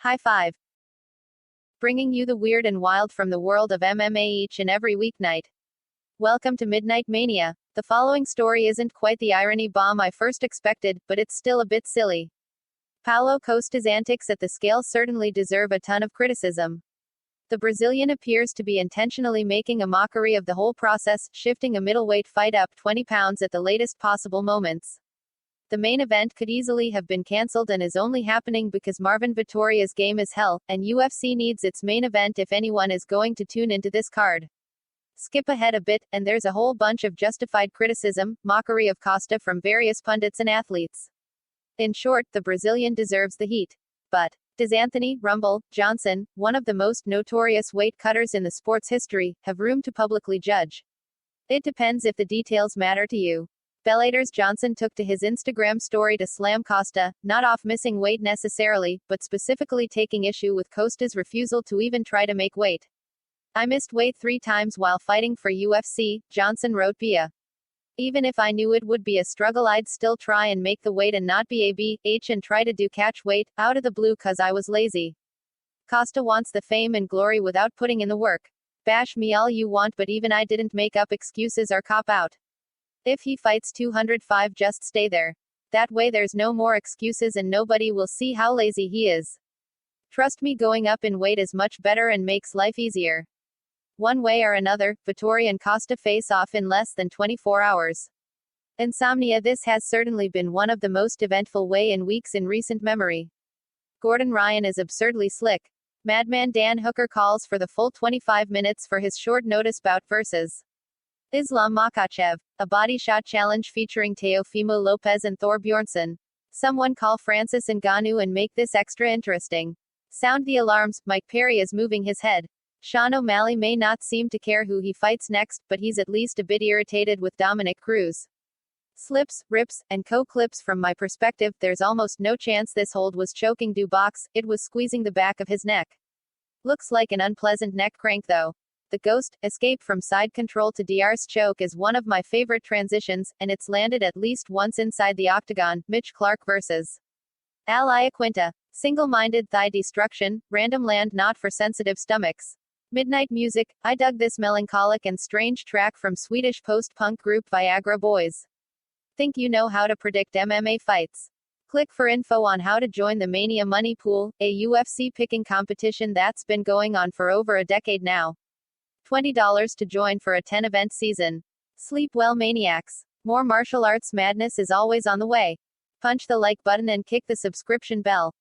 High five. Bringing you the weird and wild from the world of MMA each and every weeknight. Welcome to Midnight Mania. The following story isn't quite the irony bomb I first expected, but it's still a bit silly. Paulo Costa's antics at the scale certainly deserve a ton of criticism. The Brazilian appears to be intentionally making a mockery of the whole process, shifting a middleweight fight up 20 pounds at the latest possible moments. The main event could easily have been cancelled and is only happening because Marvin Vittoria's game is hell, and UFC needs its main event if anyone is going to tune into this card. Skip ahead a bit, and there's a whole bunch of justified criticism, mockery of Costa from various pundits and athletes. In short, the Brazilian deserves the heat. But does Anthony "Rumble" Johnson, one of the most notorious weight cutters in the sport's history, have room to publicly judge? It depends if the details matter to you. Bellator's Johnson took to his Instagram story to slam Costa, not off missing weight necessarily, but specifically taking issue with Costa's refusal to even try to make weight. "I missed weight 3 times while fighting for UFC," Johnson wrote via. "Even if I knew it would be a struggle, I'd still try and make the weight and not be a BH and try to do catch weight, out of the blue cause I was lazy." Costa wants the fame and glory without putting in the work. Bash me all you want, but even I didn't make up excuses or cop out. If he fights 205, just stay there. That way there's no more excuses and nobody will see how lazy he is. Trust me, going up in weight is much better and makes life easier. One way or another, Vittoria and Costa face off in less than 24 hours. Insomnia. This has certainly been one of the most eventful weigh-in weeks in recent memory. Gordon Ryan is absurdly slick. Madman Dan Hooker calls for the full 25 minutes for his short notice bout versus Islam Makhachev, a body shot challenge featuring Teofimo Lopez and Thor Bjornsson. Someone call Francis Ngannou and make this extra interesting. Sound the alarms, Mike Perry is moving his head. Sean O'Malley may not seem to care who he fights next, but he's at least a bit irritated with Dominic Cruz. Slips, rips, and clips. From my perspective, there's almost no chance this hold was choking Du Box, it was squeezing the back of his neck. Looks like an unpleasant neck crank though. The ghost escape from side control to DR's choke is one of my favorite transitions, and it's landed at least once inside the octagon. Mitch Clark versus Al Iaquinta. Single-minded thigh destruction, random land not for sensitive stomachs. Midnight music. I dug this melancholic and strange track from Swedish post-punk group Viagra Boys. Think you know how to predict MMA fights? Click for info on how to join the Mania Money Pool, a UFC picking competition that's been going on for over a decade now. $20 to join for a 10-event season. Sleep well, maniacs. More martial arts madness is always on the way. Punch the like button and kick the subscription bell.